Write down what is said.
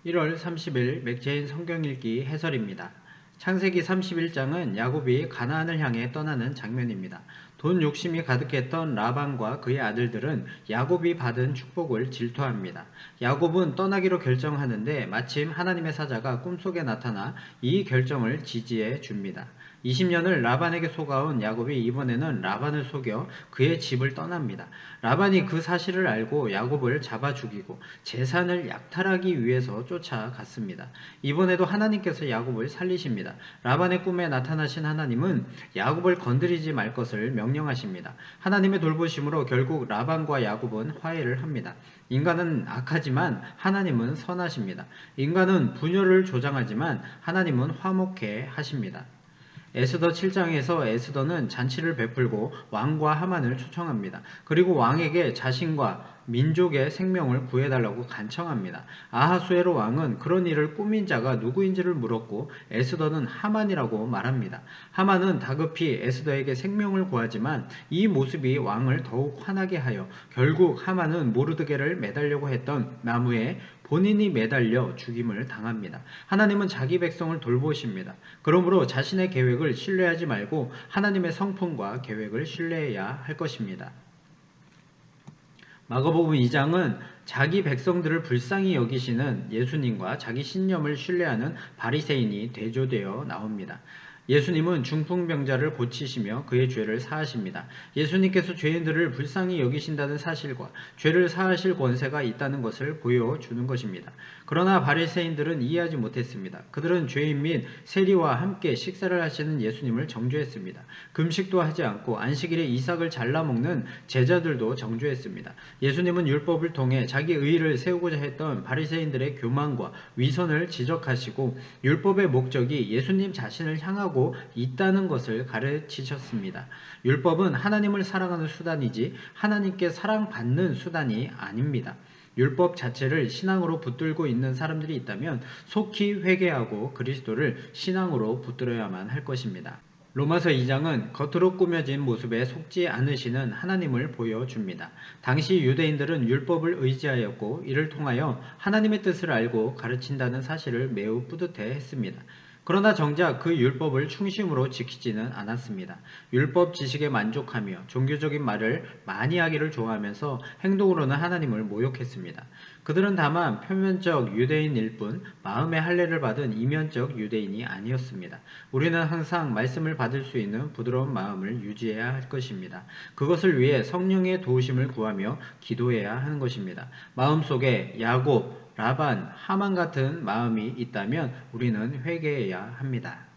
1월 30일 맥체인 성경읽기 해설입니다. 창세기 31장은 야곱이 가나안을 향해 떠나는 장면입니다. 돈 욕심이 가득했던 라반과 그의 아들들은 야곱이 받은 축복을 질투합니다. 야곱은 떠나기로 결정하는데 마침 하나님의 사자가 꿈속에 나타나 이 결정을 지지해 줍니다. 20년을 라반에게 속아온 야곱이 이번에는 라반을 속여 그의 집을 떠납니다. 라반이 그 사실을 알고 야곱을 잡아 죽이고 재산을 약탈하기 위해서 쫓아갔습니다. 이번에도 하나님께서 야곱을 살리십니다. 라반의 꿈에 나타나신 하나님은 야곱을 건드리지 말 것을 명령하십니다. 하나님의 돌보심으로 결국 라반과 야곱은 화해를 합니다. 인간은 악하지만 하나님은 선하십니다. 인간은 분열을 조장하지만 하나님은 화목해 하십니다. 에스더 7장에서 에스더는 잔치를 베풀고 왕과 하만을 초청합니다. 그리고 왕에게 자신과 민족의 생명을 구해달라고 간청합니다. 아하수에로 왕은 그런 일을 꾸민 자가 누구인지를 물었고 에스더는 하만이라고 말합니다. 하만은 다급히 에스더에게 생명을 구하지만 이 모습이 왕을 더욱 화나게 하여 결국 하만은 모르드게를 매달려고 했던 나무에 본인이 매달려 죽임을 당합니다. 하나님은 자기 백성을 돌보십니다. 그러므로 자신의 계획을 신뢰하지 말고 하나님의 성품과 계획을 신뢰해야 할 것입니다. 마가복음 2장은 자기 백성들을 불쌍히 여기시는 예수님과 자기 신념을 신뢰하는 바리새인이 대조되어 나옵니다. 예수님은 중풍병자를 고치시며 그의 죄를 사하십니다. 예수님께서 죄인들을 불쌍히 여기신다는 사실과 죄를 사하실 권세가 있다는 것을 보여주는 것입니다. 그러나 바리새인들은 이해하지 못했습니다. 그들은 죄인 및 세리와 함께 식사를 하시는 예수님을 정죄했습니다. 금식도 하지 않고 안식일에 이삭을 잘라 먹는 제자들도 정죄했습니다. 예수님은 율법을 통해 자기 의의를 세우고자 했던 바리새인들의 교만과 위선을 지적하시고 율법의 목적이 예수님 자신을 향하고 있다는 것을 가르치셨습니다. 율법은 하나님을 사랑하는 수단이지 하나님께 사랑받는 수단이 아닙니다. 율법 자체를 신앙으로 붙들고 있는 사람들이 있다면 속히 회개하고 그리스도를 신앙으로 붙들어야만 할 것입니다. 로마서 2장은 겉으로 꾸며진 모습에 속지 않으시는 하나님을 보여줍니다. 당시 유대인들은 율법을 의지하였고 이를 통하여 하나님의 뜻을 알고 가르친다는 사실을 매우 뿌듯해 했습니다. 그러나 정작 그 율법을 충심으로 지키지는 않았습니다. 율법 지식에 만족하며 종교적인 말을 많이 하기를 좋아하면서 행동으로는 하나님을 모욕했습니다. 그들은 다만 표면적 유대인일 뿐 마음의 할례를 받은 이면적 유대인이 아니었습니다. 우리는 항상 말씀을 받을 수 있는 부드러운 마음을 유지해야 할 것입니다. 그것을 위해 성령의 도우심을 구하며 기도해야 하는 것입니다. 마음속에 야곱, 라반, 하만 같은 마음이 있다면 우리는 회개해야 합니다.